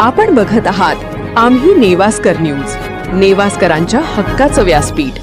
आपण बघत आहात आम्ही नेवास्कर न्यूज, नेवास्करांच्या हक्काचं व्यासपीठ।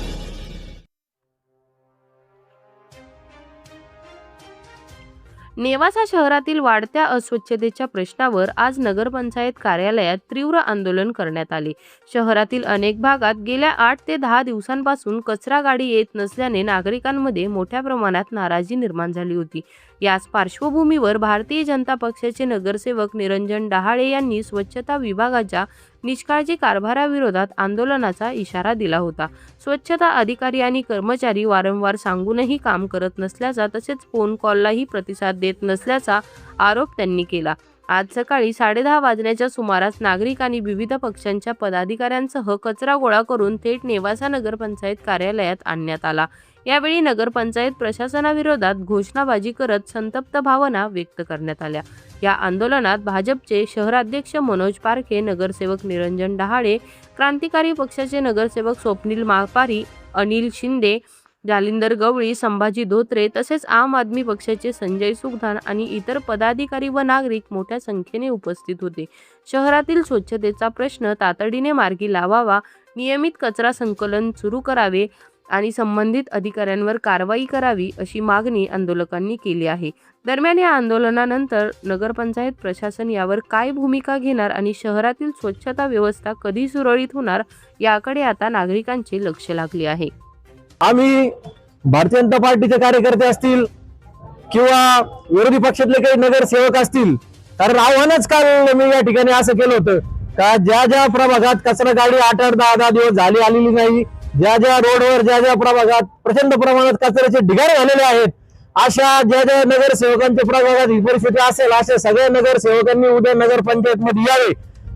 नेवासा शहरातील वाढत्या अस्वच्छतेच्या प्रश्नावर आज नगरपंचायत कार्यालयात तीव्र आंदोलन करण्यात आले। शहरातील अनेक भागात गेल्या 8 ते 10 दिवसांपासून कचरा गाडी येत नसल्याने नागरिकांमध्ये मोठ्या प्रमाणात नाराजी निर्माण झाली होती। याच पार्श्वभूमीवर भारतीय जनता पक्षाचे नगरसेवक निरंजन डहाळे यांनी स्वच्छता विभागाच्या निष्काळजी कारभाराविरोधात आंदोलनाचा इशारा दिला होता। स्वच्छता अधिकारी आणि कर्मचारी वारंवार सांगूनही काम करत नसल्याचा तसेच फोन कॉललाही प्रतिसाद देत नसल्याचा आरोप त्यांनी केला। आज सकाळी 10:30 वाजण्याच्या सुमारास नागरिकांनी विविध पक्षांच्या पदाधिकाऱ्यांसह कचरा गोळा करून थेट नेवासा नगरपंचायत कार्यालयात आणण्यात आला। यावेळी नगरपंचायत प्रशासनाविरोधात घोषणाबाजी करत संतप्त भावना व्यक्त करण्यात आल्या। या आंदोलनात भाजपचे शहराध्यक्ष मनोज पारखे, नगरसेवक निरंजन डहाळे, क्रांतिकारी पक्षाचे नगरसेवक स्वप्नील मापारी, अनिल शिंदे, जालिंदर गवळी, संभाजी धोत्रे तसेच आम आदमी पक्षाचे संजय सुखधान आणि इतर पदाधिकारी व नागरिक मोठ्या संख्येने उपस्थित होते। शहरातील स्वच्छतेचा प्रश्न तातडीने मार्गी लावावा, नियमित कचरा संकलन सुरू करावे आणि संबंधित अधिकाऱ्यांवर कारवाई करावी अशी मागणी आंदोलकांनी केली आहे। दरम्यान या आंदोलनानंतर नगरपंचायत प्रशासन यावर काय भूमिका घेणार आणि शहरातील स्वच्छता व्यवस्था कधी सुरळीत होणार याकडे आता नागरिकांचे लक्ष लागले आहे। आम्ही भारतीय जनता पार्टीचे कार्यकर्ते असतील किंवा विरोधी पक्षातले काही नगरसेवक असतील, कारण आव्हानच काल मी या ठिकाणी असं केलं होतं का ज्या ज्या प्रभागात कचरा गाडी 8-8, 10-10 दिवस झाली आलेली नाही, ज्या ज्या रोडवर ज्या ज्या प्रभागात प्रचंड प्रमाणात कचऱ्याचे ढिगारे झालेले आहेत, अशा ज्या ज्या नगरसेवकांच्या प्रभागात ही परिस्थिती असेल अशा सगळ्या नगरसेवकांनी उद्या नगरपंचायत मध्ये यावे।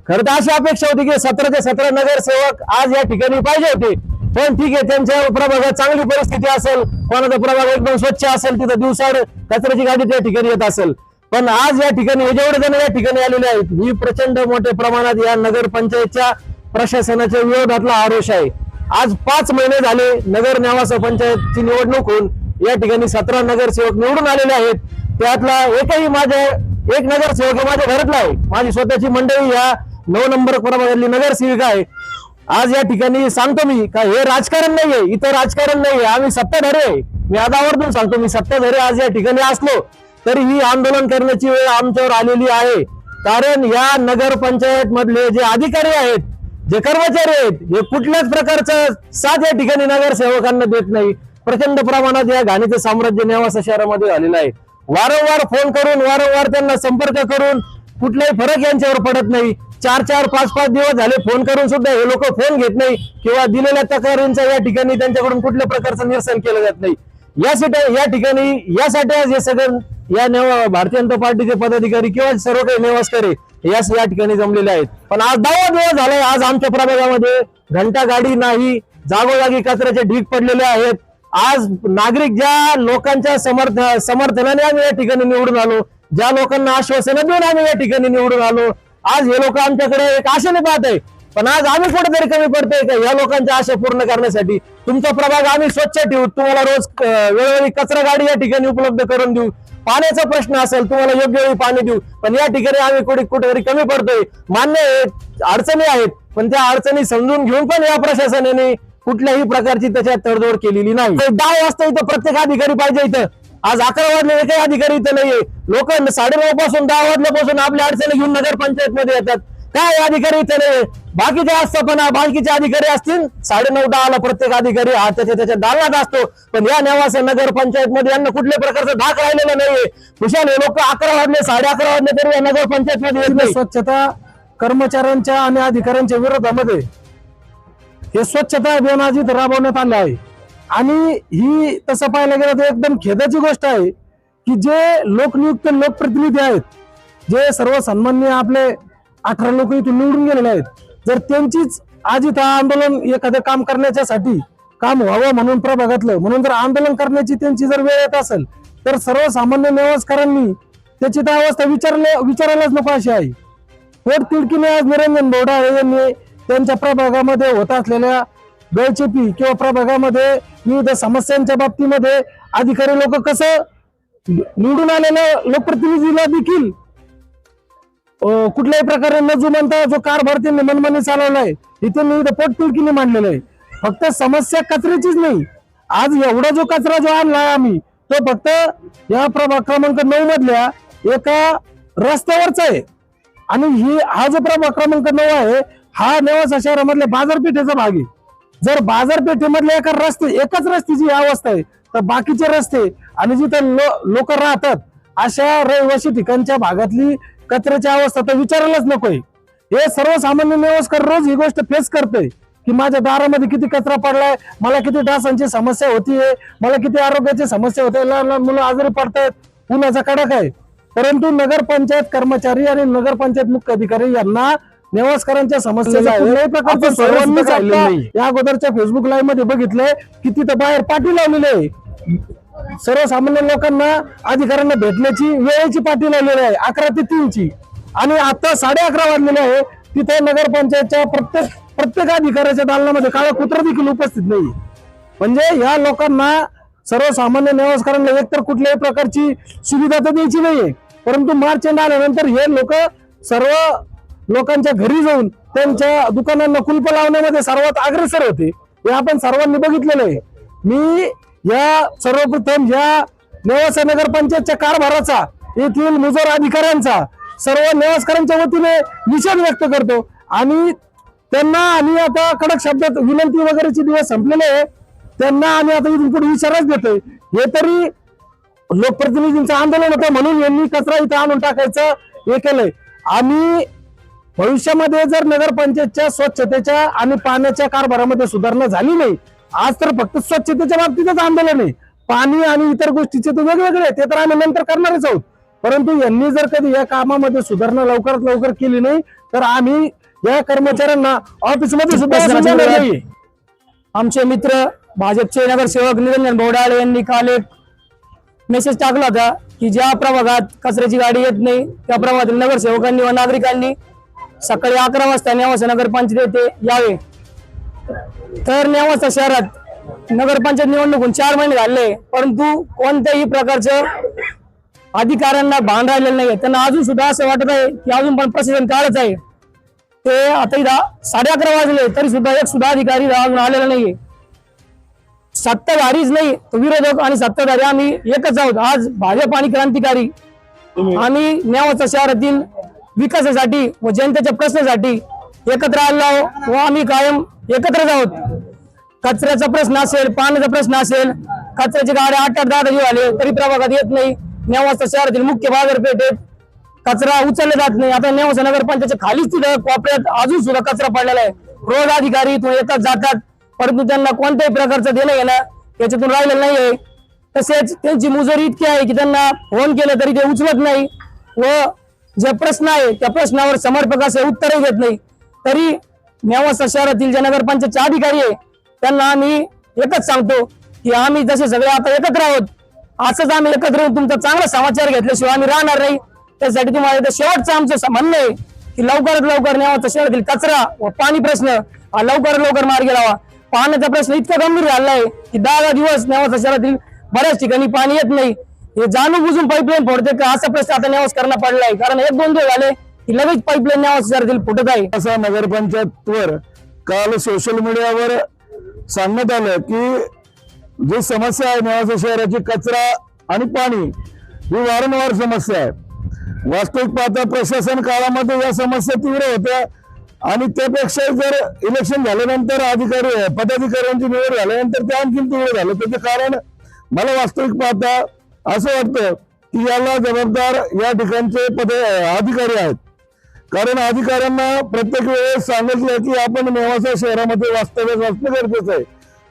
खरं तर अशी अपेक्षा होती की 17चे 17 नगरसेवक आज या ठिकाणी पाहिजे होते, पण ठीक आहे, त्यांच्या प्रभागात चांगली परिस्थिती असेल, कोणाचा प्रभाग एकदम स्वच्छ असेल, तिथं दिवसाड कचऱ्याची गाडी त्या ठिकाणी येत असेल, पण आज या ठिकाणी हे जेवढे जण या ठिकाणी आलेले आहेत ही प्रचंड मोठ्या प्रमाणात या नगरपंचायतच्या प्रशासनाच्या विरोधातला आरोप आहे। आज 5 महिने झाले नगर नेवासा पंचायतची निवडणूक होऊन या ठिकाणी 17 नगरसेवक निवडून आलेले आहेत। त्यातला एक नगरसेवक माझ्या घरातला आहे, माझी स्वतःची मंडळी या 9 नंबर प्रभागातली नगरसेविका आहे। आज या ठिकाणी सांगतो मी का हे राजकारण नाहीये, इथं राजकारण नाहीये, आम्ही सत्ताधारी आहे। मी आवर्जून सांगतो, मी सत्ताधारी आज या ठिकाणी असलो तरी ही आंदोलन करण्याची वेळ आमच्यावर आलेली आहे। कारण या नगरपंचायत मधले जे अधिकारी आहेत, जे कर्मचारी आहेत, हे कुठल्याच प्रकारचा साथ या ठिकाणी नगरसेवकांना देत नाही। प्रचंड प्रमाणात या घाणीचं साम्राज्य नेवासा शहरामध्ये झालेलं आहे। वारंवार फोन करून, वारंवार त्यांना संपर्क करून कुठलाही फरक यांच्यावर पडत नाही। 4-4, 5-5 दिवस झाले फोन करून सुद्धा हे लोक फोन घेत नाही किंवा दिलेल्या तक्रारींचा या ठिकाणी त्यांच्याकडून कुठल्या प्रकारचं निरसन केलं जात नाही। यासाठी आज हे सगळं या भारतीय जनता पार्टीचे पदाधिकारी किंवा सर्व काही नेवास्करे या ठिकाणी जमलेले आहेत। पण आज 10 दिवस झाले, आज आमच्या प्रभागामध्ये घंटा गाडी नाही, जागोजागी कचऱ्याचे ढीग पडलेले आहेत। आज नागरिक ज्या लोकांच्या समर्थनाने आम्ही या ठिकाणी निवडून आलो, ज्या लोकांना आश्वासनं देऊन आम्ही या ठिकाणी निवडून आलो, आज हे लोक आमच्याकडे एक आशेने पाहत आहे, पण आज आम्ही कुठेतरी कमी पडतोय का या लोकांच्या आशा पूर्ण करण्यासाठी? तुमचा प्रभाग आम्ही स्वच्छ ठेवू, तुम्हाला रोज वेळोवेळी कचरा गाडी या ठिकाणी उपलब्ध करून देऊ, पाण्याचा प्रश्न असेल तुम्हाला योग्य वेळी पाणी देऊ, पण या ठिकाणी आम्ही कुठेतरी कमी पडतोय। मान्य आहे अडचणी आहेत, पण त्या अडचणी समजून घेऊन पण या प्रशासनाने कुठल्याही प्रकारची त्याच्यात तडजोड केलेली नाही। 10 वाजता इथं प्रत्येक अधिकारी पाहिजे, इथं आज 11 वाजले काही अधिकारी इथं नाहीये। लोक 9:30 पासून 10 वाजल्यापासून आपल्या अडचणी घेऊन नगरपंचायत मध्ये येतात, काय अधिकारी इथं नाहीये? बाकीच्या आस्थापना बाकीचे अधिकारी असतील, 9:30-10 ला प्रत्येक अधिकारी हा त्याच्या दालनात असतो, पण या नेवासा नगरपंचायत मध्ये यांना कुठल्या प्रकारचं धाक राहिलेलं नाहीये। खुशाल हे लोक 11 वाजले 11:30 वाजले तरी या नगरपंचायत मध्ये येत नाही। स्वच्छता कर्मचाऱ्यांच्या आणि अधिकाऱ्यांच्या विरोधामध्ये हे स्वच्छता अभियान आज इथं राबवण्यात आलं आहे आणि ही तसं पाहायला गेलं तर एकदम खेदाची गोष्ट आहे की जे लोकनियुक्त लोकप्रतिनिधी आहेत, जे सर्व सन्माननीय आपले 18 लोक इथून निवडून गेलेले आहेत, जर त्यांचीच आज इथं आंदोलन एखादं काम करण्याच्यासाठी काम व्हावं म्हणून प्रभागातलं म्हणून जर आंदोलन करण्याची त्यांची जर वेळ येत असेल तर सर्वसामान्य नेवासकरांनी त्याची तर अवस्था विचारायलाच नको अशी आहे। पोटतिडकीने आज निरंजन डहाळे यांनी त्यांच्या प्रभागामध्ये होत असलेल्या गळचेपी किंवा प्रभागामध्ये विविध समस्यांच्या बाबतीमध्ये अधिकारी लोक कसं निवडून आलेल्या लोकप्रतिनिधीला देखील कुठल्याही प्रकारे न जुमानता जो कारभार त्यांनी मनमानी चालवलाय इथे मी पोटतिडकीने मांडलेलं आहे. फक्त समस्या कचऱ्याचीच नाही, आज एवढा जो कचरा जो आणलाय आम्ही तो फक्त या प्रभाग क्रमांक 9 मधल्या एका रस्त्यावरचा आहे. आणि हा जो प्रभाग क्रमांक 9 आहे हा नेवासा शहरामधल्या बाजारपेठेचा भाग आहे. जर बाजारपेठेमधल्या एकाच रस्त्याची ही अवस्था आहे तर बाकीचे रस्ते आणि जिथे लोक राहतात अशा रहिवासी ठिकाणच्या भागातली कचऱ्याची अवस्था तर विचारायलाच नकोय. हे सर्वसामान्य नेवासकर रोज ही गोष्ट फेस करतोय की माझ्या दारामध्ये किती कचरा पडलाय, मला किती डासांची समस्या होतीये, मला किती आरोग्याची समस्या होते, लहान लहान मुलं आजारी पडतायत, उन्हाचा कडक आहे. परंतु नगरपंचायत कर्मचारी आणि नगरपंचायत मुख्य अधिकारी यांना नेवासकरांच्या समस्येचा कुठल्याही प्रकारचं सर्वांनीच या अगोदरच्या फेसबुक लाईव्ह मध्ये बघितलंय की तिथं बाहेर पाटी लावलेली आहे. सर्वसामान्य लोकांना अधिकाऱ्यांना भेटण्याची वेळेची पाटी लावलेली आहे 11 ते 3 ची. आणि आता 11:30 वाजलेले आहे. तिथे नगरपंचायतच्या प्रत्येक अधिकाऱ्याच्या दालनामध्ये काळा कुत्रा देखील उपस्थित नाही. म्हणजे या लोकांना सर्वसामान्य नेवासकरांना एकतर कुठल्याही प्रकारची सुविधा तर द्यायची नाहीये, परंतु मार्च एंड आल्यानंतर हे लोक सर्व लोकांच्या घरी जाऊन त्यांच्या दुकानांना कुलप लावण्यामध्ये सर्वात अग्रेसर होते. हे आपण सर्वांनी बघितलेलं आहे. मी या सर्वप्रथम या नेवासा नगरपंचायतच्या कारभाराचा येथील मुजोर अधिकाऱ्यांचा सर्व नेवासकरांच्या वतीने निषेध व्यक्त करतो आणि त्यांना आम्ही आता कडक शब्दात विनंती वगैरेचे दिवस संपलेले आहे. त्यांना आम्ही आता इथून पुढे इशाराच देतोय. हे तरी लोकप्रतिनिधींचं आंदोलन होतं म्हणून यांनी कचरा इथं आणून टाकायचं हे केलंय. आम्ही भविष्यामध्ये जर नगरपंचायतच्या स्वच्छतेच्या आणि पाण्याच्या कारभारामध्ये सुधारणा झाली नाही, आज तर फक्त स्वच्छतेच्या बाबतीतच आंदोलन आहे, पाणी आणि इतर गोष्टीचे तर वेगवेगळे ते तर आम्ही नंतर करणारच आहोत. परंतु यांनी जर कधी या कामामध्ये सुधारणा लवकरात लवकर केली नाही तर आम्ही या कर्मचाऱ्यांना ऑफिसमध्ये सुद्धा सोडणार नाही. आमचे मित्र भाजपचे नगरसेवक निरंजन बोडाळे यांनी काल एक मेसेज टाकला होता की ज्या प्रभागात कचऱ्याची गाडी येत नाही त्या प्रभागातील नगरसेवकांनी व नागरिकांनी सकाळी 11 वाजता नेवासा नगरपंचायत येथे यावे. तर नेवासा शहरात नगरपंचायत निवडणूक 4 महिने झाले परंतु कोणत्याही प्रकारचं अधिकाऱ्यांना भान राहिलेलं नाही. त्यांना अजून सुद्धा असं वाटत आहे की अजून पण प्रशासन काळच आहे. ते आता इथं 11:30 वाजले तरी सुद्धा एक सुद्धा अधिकारी अजून आलेला नाहीये. सत्ताधारीच नाही तर विरोधक आणि सत्ताधारी आम्ही एकच आहोत. आज भाजप आणि क्रांतिकारी आम्ही नेवासा शहरातील विकासासाठी व जनतेच्या प्रश्नासाठी एकत्र आलो आहोत व आम्ही कायम एकत्रच आहोत. कचऱ्याचा प्रश्न असेल, पाण्याचा प्रश्न असेल, कचऱ्याचे गाड्या 8-10 दिवस आले तरी प्रभागात येत नाही. नेवासा शहरातील मुख्य बाजारपेठेत कचरा उचलला जात नाही. आता नेवासा नगरपंचायतच्या खालीच तिथं कोपऱ्यात अजून सुद्धा कचरा पडलेला आहे. रोज अधिकारी इथून येतात जातात परंतु त्यांना कोणत्याही प्रकारचं देणं घेणं याच्यातून राहिलेलं नाहीये. तसेच त्यांची मुजोरी इतकी आहे की त्यांना फोन केलं तरी ते उचलत नाही व जे प्रश्न आहे त्या प्रश्नावर समर्पक असे उत्तरही देत नाही. तरी नेवासा शहरातील जे नगरपंचायतचे अधिकारी आहे त्यांना आम्ही एकच सांगतो की आम्ही जसे सगळे आता एकत्र आहोत असंच आम्ही एकत्र येऊन तुमचा चांगला समाचार घेतल्याशिवाय आम्ही राहणार नाही. त्यासाठी तुम्हाला इथं शेवटचं आमचं म्हणणं आहे की लवकरात लवकर नेवासा शहरातील कचरा व पाणी प्रश्न हा लवकरात लवकर मार्गी लावा. पाण्याचा प्रश्न इतका गंभीर झाला आहे की 10 दिवस नेवासा शहरातील बऱ्याच ठिकाणी पाणी येत नाही. हे जाणून बुजून पाईपलाईन फोडते का असा प्रश्न आता नेवासकरांना पडलाय. कारण 1-2 दिवस झाले की लगेच पाईपलाईन नेवासा शहरातील फुटत आहे. असा नगरपंचायतवर काल सोशल मीडियावर सांगण्यात आलं की जी समस्या आहे नेवासा शहराची कचरा आणि पाणी ही वारंवार समस्या आहे. वास्तविक पाहता प्रशासन काळामध्ये या समस्या तीव्र होत्या आणि त्यापेक्षा जर इलेक्शन झाल्यानंतर पदाधिकाऱ्यांची निवड झाल्यानंतर ते आणखी तीव्र झालं. त्याचे कारण मला वास्तविक पाहता असं वाटतं की याला जबाबदार या ठिकाणचे अधिकारी आहेत. कारण अधिकाऱ्यांना प्रत्येक वेळेस सांगितलं की आपण नेवासा शहरामध्ये वास्तव्यास असणं गरजेचं आहे.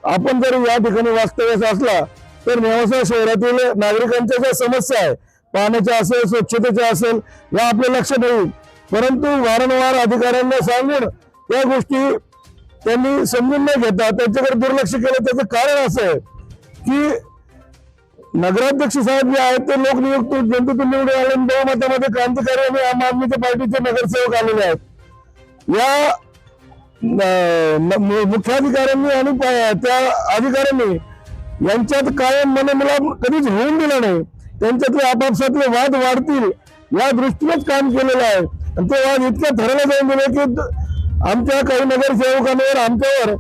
आपण जर या ठिकाणी वास्तव्यास असला तर नेवासा शहरातील नागरिकांच्या ज्या समस्या आहे पाण्याच्या असेल स्वच्छतेच्या असेल या आपल्या लक्षात येईल. परंतु वारंवार अधिकाऱ्यांना सांगून त्या गोष्टी त्यांनी समजून न घेता त्यांच्याकडे दुर्लक्ष केलं. त्याचं कारण असं आहे की नगराध्यक्ष साहेब जे आहेत ते लोकनियुक्त जनतेतून निवडून आले बहुमतामध्ये क्रांतिकारी आणि आम आदमी पार्टीचे नगरसेवक आलेले आहेत. या मुख्याधिकाऱ्यांनी आणि त्या अधिकाऱ्यांनी यांच्यात कायम मनमिलाप कधीच होऊन दिला नाही. त्यांच्यातले आपापसातले वाद वाढतील या दृष्टीनेच काम केलेलं आहे. आणि ते वाद इतक्या थराला जाऊन गेले की आमच्या काही नगरसेवकांवर आमच्यावर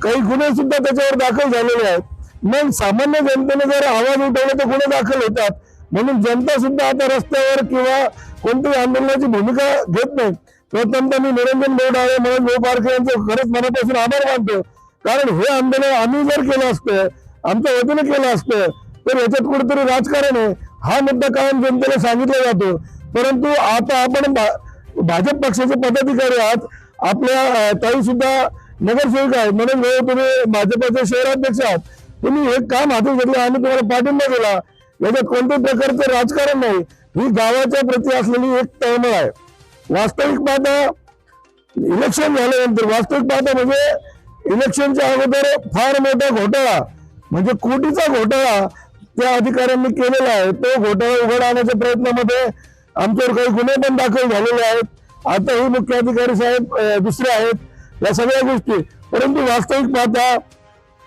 काही गुन्हे सुद्धा त्याच्यावर दाखल झालेले आहेत. मग सामान्य जनतेने जर आवाज उठवला तर गुन्हे दाखल होतात. म्हणून जनता सुद्धा आता रस्त्यावर किंवा कोणत्याही आंदोलनाची भूमिका घेत नाही. प्रथमतः मी निरंजन बोर्डाळे मनोज भाऊ पारखे यांचं खरंच मनापासून आभार मानतो. कारण हे आंदोलन आम्ही जर केलं असतं, आमच्या वतीने केलं असतं, तर याच्यात कुठेतरी राजकारण आहे हा मुद्दा कायम जनतेला सांगितला जातो. परंतु आता आपण भाजप पक्षाचे पदाधिकारी आहात, आपल्या ताई सुद्धा नगरसेविका आहेत, म्हणून तुम्ही भाजपचे शहराध्यक्ष आहात, तुम्ही हे काम हाती घेतलं, आम्ही तुम्हाला पाठिंबा दिला. याच्यात कोणत्याही प्रकारचं राजकारण नाही, ही गावाच्या प्रती असलेली एक तळमळ आहे. वास्तविक पाहता इलेक्शन झाल्यानंतर म्हणजे इलेक्शनच्या अगोदर फार मोठा घोटाळा म्हणजे कोटीचा घोटाळा त्या अधिकाऱ्यांनी केलेला आहे. तो घोटाळा उघड आणण्याच्या प्रयत्नामध्ये आमच्यावर काही गुन्हे पण दाखल झालेले आहेत. आताही मुख्याधिकारी साहेब दुसरे आहेत या सगळ्या गोष्टी. परंतु वास्तविक पाहता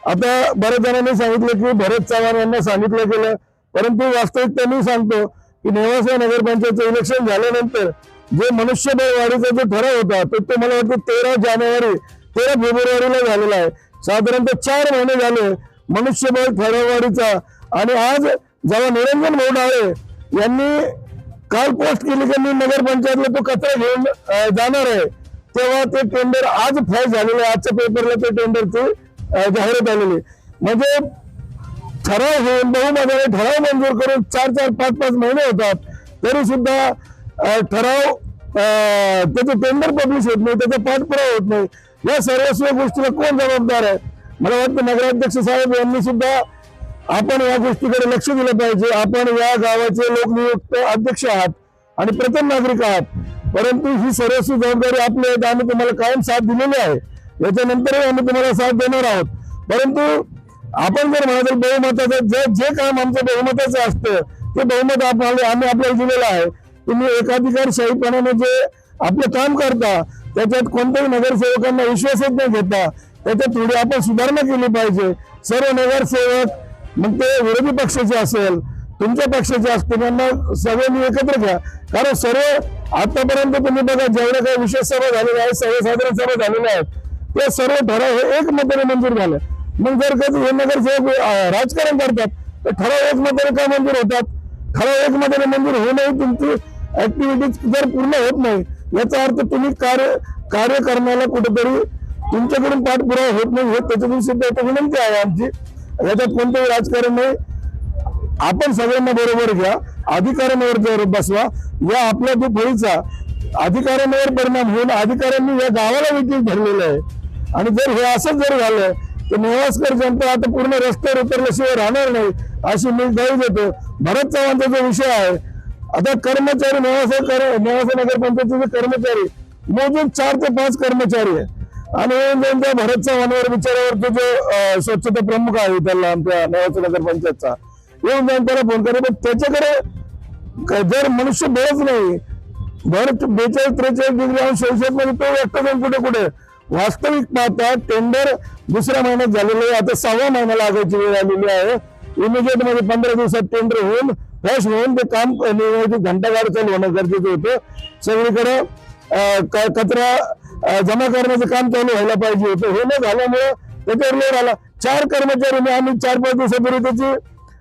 आता बऱ्याच जणांनी सांगितलं की भरत चव्हाण यांना सांगितलं गेलं, परंतु वास्तविकता मी सांगतो की नेवासा नगरपंचायतचं इलेक्शन झाल्यानंतर जे मनुष्यबळ वाढीचा जो ठराव होता तो मला वाटतं 13 फेब्रुवारीला झालेला आहे. साधारणतः 4 महिने झाले मनुष्यबळ ठराव वाढीचा. आणि आज जेव्हा निरंजन बोर्डाळे यांनी काल पोस्ट केली की मी नगरपंचायतला तो कचरा घेऊन जाणार आहे, तेव्हा ते टेंडर आज फाईल झालेलं आहे. आजच्या पेपरला ते टेंडरची जाहिरात आलेली. म्हणजे ठराव होऊन बहुमताने ठराव मंजूर करून 4-4, 5-5 महिने होतात, तरी सुद्धा ठराव त्याचं टेंडर पब्लिश होत नाही, त्याचा पाठपुरावा होत नाही. या सर्वस्व गोष्टीला कोण जबाबदार आहे? मला वाटतं नगराध्यक्ष साहेब यांनी सुद्धा आपण या गोष्टीकडे लक्ष दिलं पाहिजे. आपण या गावाचे लोकनियुक्त अध्यक्ष आहात आणि प्रथम नागरिक आहात, परंतु ही सर्वस्व जबाबदारी आपली आहे. आम्ही तुम्हाला कायम साथ दिलेली आहे, याच्यानंतरही आम्ही तुम्हाला साथ देणार आहोत. परंतु आपण जर म्हणाल बहुमताचं जे काम आमचं बहुमताचं असतं ते बहुमत आम्ही आपल्याला दिलेलं आहे. तुम्ही एकाधिकारशाहीपणाने जे आपलं काम करता त्याच्यात कोणत्याही नगरसेवकांना विश्वासात न घेता त्याच्यात थोडी आपण सुधारणा केली पाहिजे. सर्व नगरसेवक मग ते विरोधी पक्षाचे असेल तुमच्या पक्षाचे असतील त्यांना सगळ्यांनी एकत्र घ्या. कारण सर्व आतापर्यंत तुम्ही बघा जेवढ्या काही विशेष सभा झालेल्या आहेत, सर्वसाधारण सभा झालेल्या आहेत, ते सर्व ठराव हे एकमताने मंजूर झाले. मग जर कधी हे नगरसेवक राजकारण करतात तर ठराव एकमताने का मंजूर होतात? ठराव एकमताने मंजूर होऊनही तुमची ऍक्टिव्हिटीज जर पूर्ण होत नाही याचा अर्थ तुम्ही कार्य करण्याला कुठेतरी तुमच्याकडून पाठपुरावा होत नाही. हे त्याच्यातून सुद्धा विनंती आहे आमची. याच्यात कोणतंही राजकारण नाही. आपण सगळ्यांना बरोबर घ्या, अधिकाऱ्यांवर जर बसवा. या आपल्या जो फळीचा अधिकाऱ्यांवर परिणाम होऊन अधिकाऱ्यांनी या गावाला विकील धरलेलं आहे. आणि जर हे असंच जर झालं तर नेवासकर जनता आता पूर्ण रस्त्यावर उतरल्याशिवाय राहणार नाही अशी मी ग्वाही देतो. भरत चव्हाणचा जो विषय आहे, आता कर्मचारी नेवासा नगरपंचायतीचे कर्मचारी मोजून 4 ते 5 कर्मचारी आहे. आणि त्यांच्या भरत चव्हाणवर बिचारावर तो जो स्वच्छता प्रमुख आहे त्याला आमच्या नेवासा नगरपंचायतचा येऊन जाऊन त्याला फोन करे, पण त्याच्याकडे जर मनुष्य बळच नाही, भर 42-43 डिग्री अंश सेल्सिअस मध्ये तो एकटा जाऊन कुठे वास्तविक पाहता टेंडर दुसऱ्या महिन्यात झालेलं आहे. आता 6व्या महिना लागायची वेळ आलेली आहे. इमिजिएट मध्ये 15 दिवसात टेंडर होऊन फ्रेश होऊन ते काम घंटागाड चालू होणं गरजेचं होतं. सगळीकडे कचरा जमा करण्याचं काम चालू व्हायला पाहिजे होतं. हे न झाल्यामुळे त्याच्यावर लोड आला. 4 कर्मचारी आम्ही 4-5 दिवसापूर्वी त्याची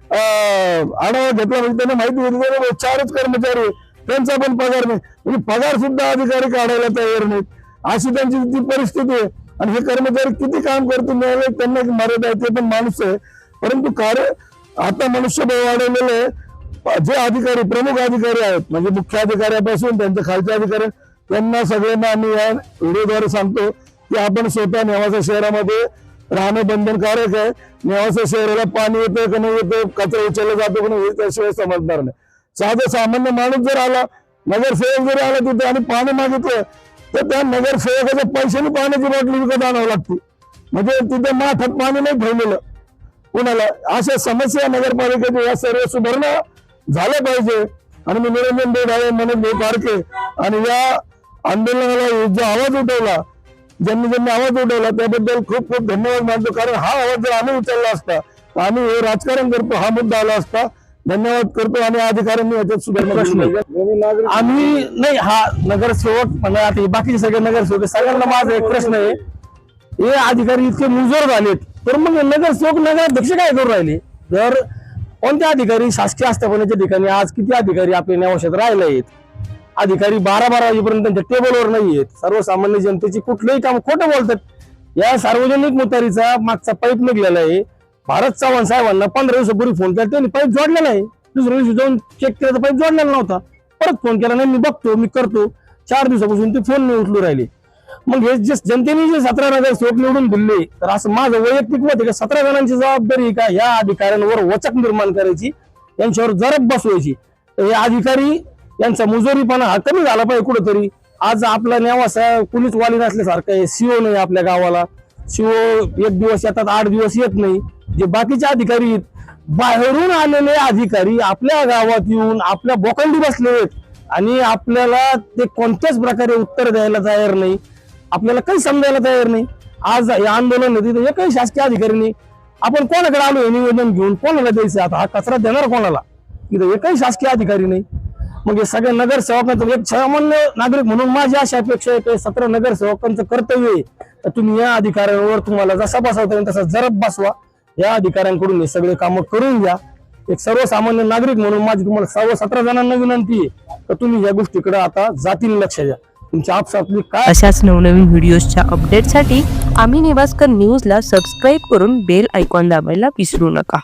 आढावा घेतला, म्हणजे त्यांना माहिती घेतली 4च कर्मचारी, त्यांचा पण पगार नाही. म्हणजे पगार सुद्धा अधिकारी काढायला तयार नाहीत, अशी त्यांची ती परिस्थिती आहे. आणि हे कर्मचारी किती काम करतील त्यांना एक मर्यादा आहे, ते पण माणूस आहे. परंतु कार्य आता मनुष्यबळ वाढवलेलं आहे. जे अधिकारी प्रमुख अधिकारी आहेत म्हणजे मुख्य अधिकाऱ्यापासून त्यांच्या खालच्या अधिकारी त्यांना सगळ्यांना आम्ही या व्हिडिओद्वारे सांगतो की आपण स्वतः नेवासा शहरामध्ये राहणं बंधनकारक आहे. नेवासा शहराला पाणी येतं का नाही येतं, कचरा उचलला जातो का नाही त्याशिवाय समजणार नाही. साधं सामान्य माणूस जर आला, नगरसेवक जरी आला तिथे आणि पाणी मागितलं तर त्या नगरसेवकाच्या पैशाने पाण्याची बाटली विकत आणावं लागते. म्हणजे तिथे माठात पाणी नाही ठेवलेलं कुणाला. अशा समस्या नगरपालिकेच्या या सर्व सुधारणा झाल्या पाहिजे. आणि मी निरंजन बोर्डाळे मनोज भाऊ पारखे आणि या आंदोलनाला जो आवाज उठवला, ज्यांनी आवाज उठवला त्याबद्दल खूप खूप धन्यवाद मानतो. कारण हा आवाज जर आम्ही उचलला असता तर आम्ही हे राजकारण करतो हा मुद्दा आला असता. धन्यवाद करतो आणि अधिकाऱ्यांनी याच्यात सुधारणा प्रश्न केली पाहिजे. आम्ही नाही हा नगरसेवक म्हणा आता हे बाकीचे सगळे नगरसेवक आहे, सगळ्यांना माझा एक प्रश्न आहे, हे अधिकारी इतके मुजोर झालेत तर मग नगरसेवक नगराध्यक्ष काय करू राहिले? जर कोणते अधिकारी शासकीय आस्थापनेच्या ठिकाणी आज किती अधिकारी आपल्या नेवाशात राहिले आहेत, अधिकारी 12-12 वाजेपर्यंत त्यांच्या टेबलवर नाही आहेत, सर्वसामान्य जनतेची कुठलंही काम खोटं बोलतात. या सार्वजनिक मुतारीचा मागचा पाईप निघलेला आहे, भारत चव्हाण साहेबांना 15 दिवसापूर्वी फोन केला, त्यांनी पाईप जोडलेला आहे, दुसऱ्या दिवशी जाऊन चेक केला तर पाईप जोडलेला नव्हता, परत फोन केला नाही मी बघतो मी करतो, 4 दिवसापासून ते फोन नाही उचलू राहिले. मग हे जे जनतेने जे 17 नगरसेवक निवडून दिले तर असं माझं वैयक्तिक मत आहे का 17 जणांची जबाबदारी का या अधिकाऱ्यांवर वचक निर्माण करायची, यांच्यावर जरब बसवायची. तर हे अधिकारी यांचा मुजोरीपणा हा कमी झाला पाहिजे कुठेतरी. आज आपला नेवासा पोलीस वाली नसल्यासारखं आहे, सीओ नाही आपल्या गावाला, सीओ 1 दिवस येतात 8 दिवस येत नाही. जे बाकीचे अधिकारी आहेत, बाहेरून आलेले अधिकारी आपल्या गावात येऊन आपल्या बोकांडी बसले आहेत आणि आपल्याला ते कोणत्याच प्रकारे उत्तर द्यायला तयार नाही, आपल्याला काही समजायला तयार नाही. आज हे आंदोलन होते तर एकही शासकीय अधिकारी नाही. आपण कोणाकडे आलो हे निवेदन घेऊन कोणाला द्यायचं, आता हा कचरा देणार कोणाला? इथं एकही शासकीय अधिकारी नाही. मग हे सगळ्या नगरसेवकांचं एक सामान्य नागरिक म्हणून माझी अशी अपेक्षा आहे की 17 नगरसेवकांचं कर्तव्य आहे तर तुम्ही या अधिकाऱ्यांवर तुम्हाला जसा बसवता येईल तसा जरब बसवा. या अधिकाऱ्यांकडून हे सगळे कामं करून घ्या. एक सर्वसामान्य नागरिक म्हणून माझी तुम्हाला 17 जणांना विनंती आहे तर तुम्ही या गोष्टीकडे आता जातीने लक्ष द्या. तुमच्या आपसातली काय अशाच नवनवीन व्हिडिओजच्या अपडेटसाठी आम्ही नेवास्कर न्यूजला सबस्क्राईब करून बेल आयकॉन दाबायला विसरू नका.